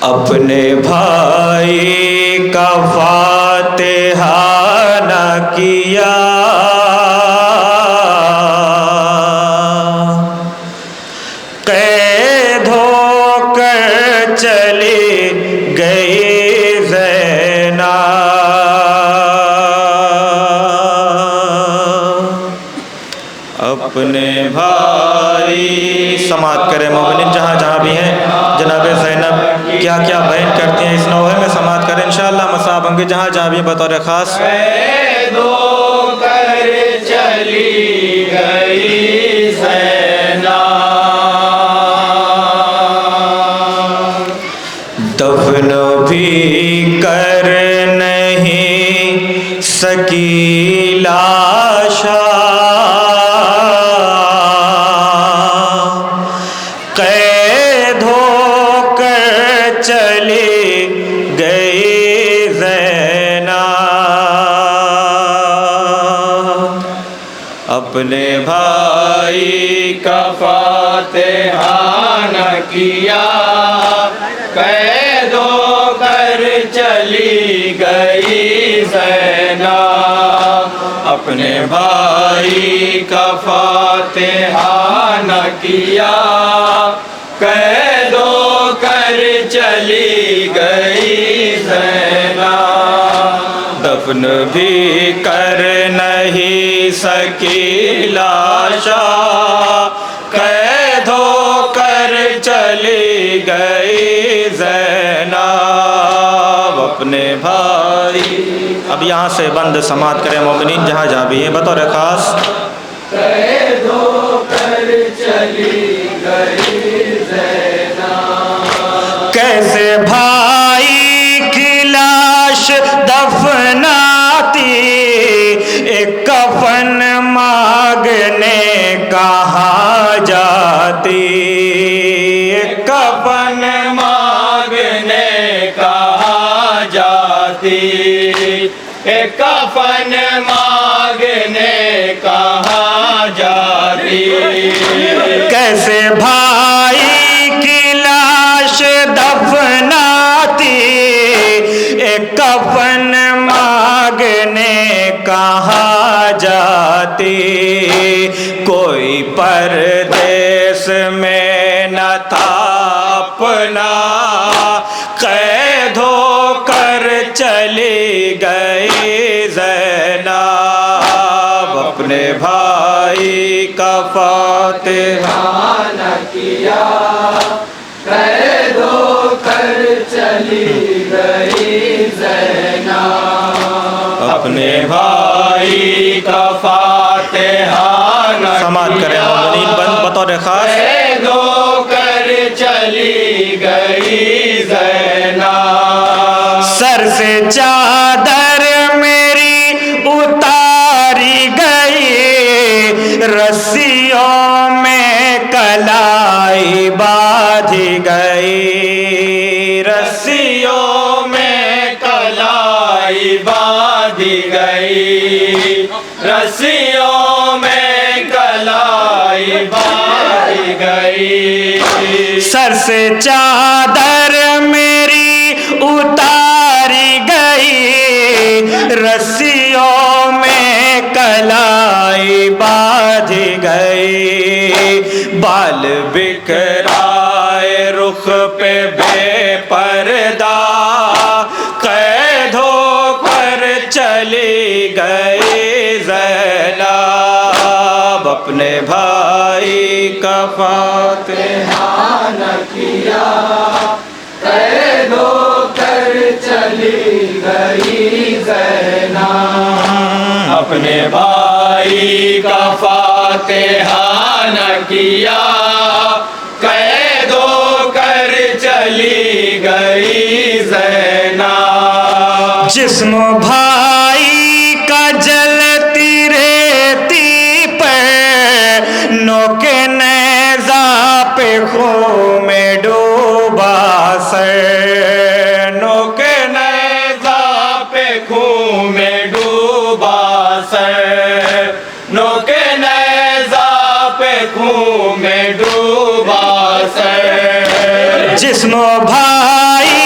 اپنے بھائی کا فاتحہ نہ کیا، قید ہو کر چلی گئی زینب، اپنے بھائی سماعت کرے مومنین جہاں جہاں بھی ہیں۔ جناب زینب کیا کیا بیان کرتی ہیں اس نوحے میں، سماعت کریں انشاءاللہ مصاب ہوں گے جہاں جہاں بھی بطور خاص۔ قید ہو کر چلی گئی زینب، دفن بھی کر نہیں سکی لاشا، قید ہو کر چلی گئی زینب، اپنے بھائی کا فاتحہ نہ کیا، قید ہو کر چلی گئی زینب، اپنے بھائی کا فاتحہ نہ کیا، قید ہو کر چلی گئی زینب، دفن بھی کر نہیں سکی لاشا، قید ہو کر چلی گئی زینب، اپنے بھائی۔ اب یہاں سے بند سماعت کریں مومنین جہاں جہاں بھی ہیں بطور خاص۔ قید ہو کر چلی گئی زینب، کیسے بھائی کی لاش دفناتی، ایک کفن مانگنے کہاں جاتی، ایک کفن مانگنے کہاں جاتی، ایک کفن مانگنے کہاں جاتی، کیسے بھائی کی لاش دفناتی، ایک کفن مانگنے کہاں جاتی، کوئی پردیس میں نہ تھا اپنا، قید ہو کر چلی گئی زینب، اپنے بھائی کا فاتحہ نہ کیا، قید ہو کر چلی گئی زینب، اپنے بھائی کا فاتحہ نہ سماعت کریں مومنین بطور خاص۔ قید ہو کر چلی گئی زینب، سر سے چادر میری اتاری گئی، رسیوں میں کلائی باندھی گئی، رسیوں میں کلائی باندھی گئی، رسیوں میں کلائی باندھی گئی، سر سے چادر میری اتاری گئی، رسیوں میں کلائی باندھی گئی، بال بکھرائے رخ پہ بے پردہ، قید ہو کر چلی گئی زینب، اپنے بھائی کا فاتحہ نہ کیا، قید ہو کر چلی گئی زینب، اپنے بھائی کا فاتحہ نہ کیا، قید ہو کر چلی گئی زینب، جسم بھائی کا جلتی ریتی پر، نوک نیزہ پہ خون میں ڈوبا سر، نوک نیزہ پہ خون میں ڈوبا سر، نوک نیزہ پہ خون میں ڈوبا سر، جسم بھائی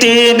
3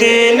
3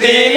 3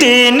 3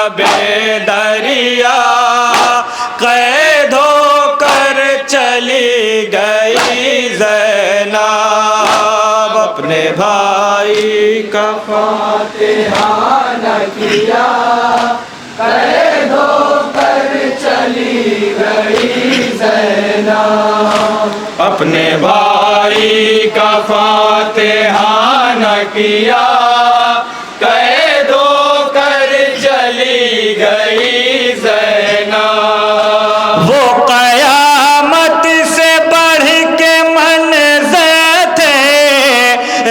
لبے دریا قید ہو کر چلی گئی زینب اپنے بھائی کا فاتحہ نہ کیا قید ہو کر چلی گئی زینب اپنے بھائی کا فاتحہ نہ کیا قید ہو کر چلی گئی زینب وہ قیامت سے بڑھ کے منظر تھے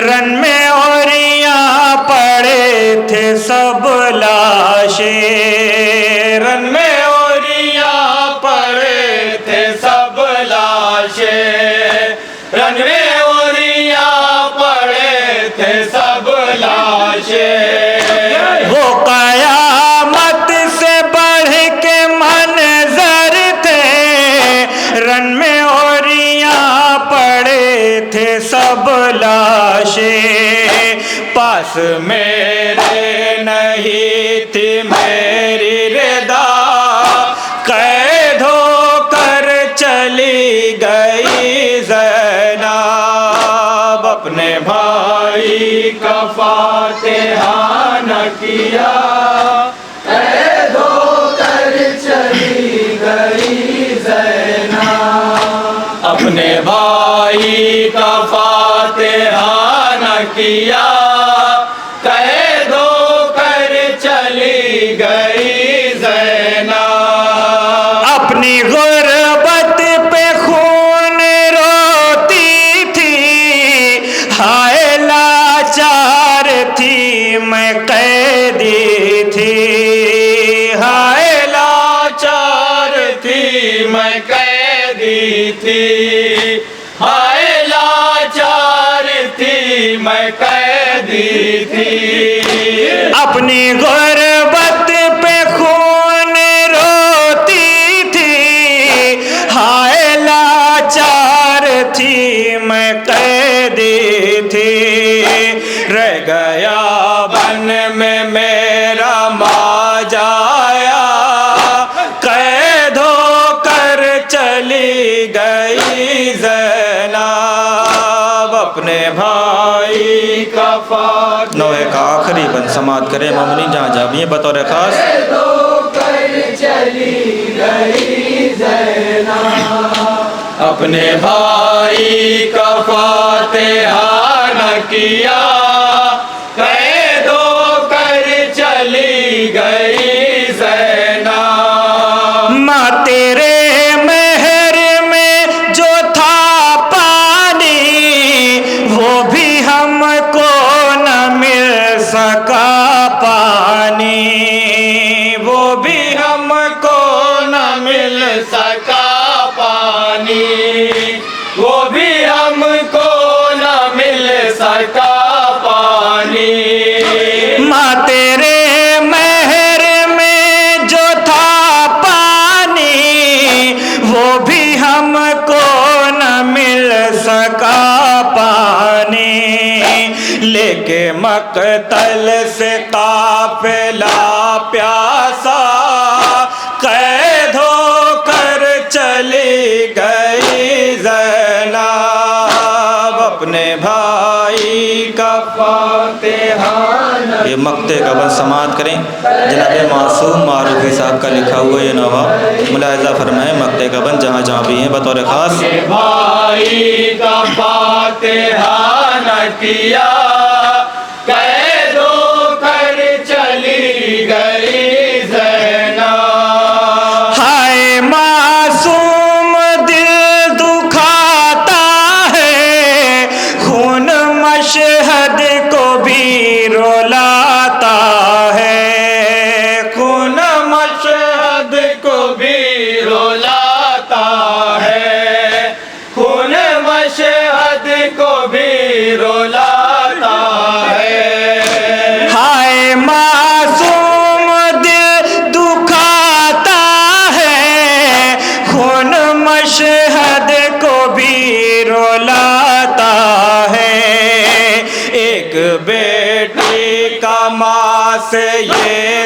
رن میں اوریاں پڑے تھے سب لاشیں رن میں اوریاں پڑے تھے سب لاشیں رن میں اوریاں پڑے تھے سب لاشیں وہ قیامت سے بڑھ کے منظر تھے رن میں اوریاں پڑے تھے سب لاشیں پاس میرے نہیں تھی میری ردا قید ہو کر چلی گئی زینب اپنے بھائی کا فاتحہ نہ کیا قید ہو کر چلی گئی زینب اپنے بھائی کا فاتحہ نہ کیا قید ہو کر چلی گئی زینب اپنی غربت پہ خون روتی تھی ہائے لاچار تھی میں قیدی تھی ہائے لاچار تھی میں قیدی تھی ہائے لاچار تھی میں قیدی تھی اپنی غربت پہ خون روتی تھی ہائے لاچار تھی میں قیدی تھی رہ گیا بن میں میرا ماں جایا قید ہو کر چلی گئی زینب اپنے بھائی کا فاتحہ نوحے کا آخری بند سماعت کرے مومنین جہاں جا بھی ہیں بطور خاص قید ہو کر چلی گئی زینب اپنے بھائی کا فاتحہ نہ کیا قید ہو کر چلی گئی زینب ماں تیرے مہر میں جو تھا پانی وہ بھی ہم کو نہ مل سکا پانی وہ بھی ہم کو نہ مل سکا پانی وہ بھی ہم کو نہ مل سکا پانی ماں تیرے مہر میں جو تھا پانی وہ بھی ہم کو نہ مل سکا پانی لے کے مقتل سے قافلہ پیاسا قید ہو کر چلی گئی زینب اپنے بھائی کا فاتحہ یہ مقطع کا بند سماعت کریں جناب معصوم معروفی صاحب کا لکھا ہوا یہ نوحہ ملاحظہ فرمائیں مقطع کا بند جہاں جہاں بھی ہیں بطور خاص بھائی کا فاتحہ نہ کیا قید ہو کر چلی گئی زینب ہائے معصوم دل دکھاتا ہے خون مشہد کو بھی رولاتا ہے خون مشہد کو بھی رولاتا ہے خون مشہد کو بھی رولاتا ہے ہائے معصوم دل دکھاتا ہے خون مشہد کو بھی رولاتا ہے ایک بیٹی کا ماں سے یہ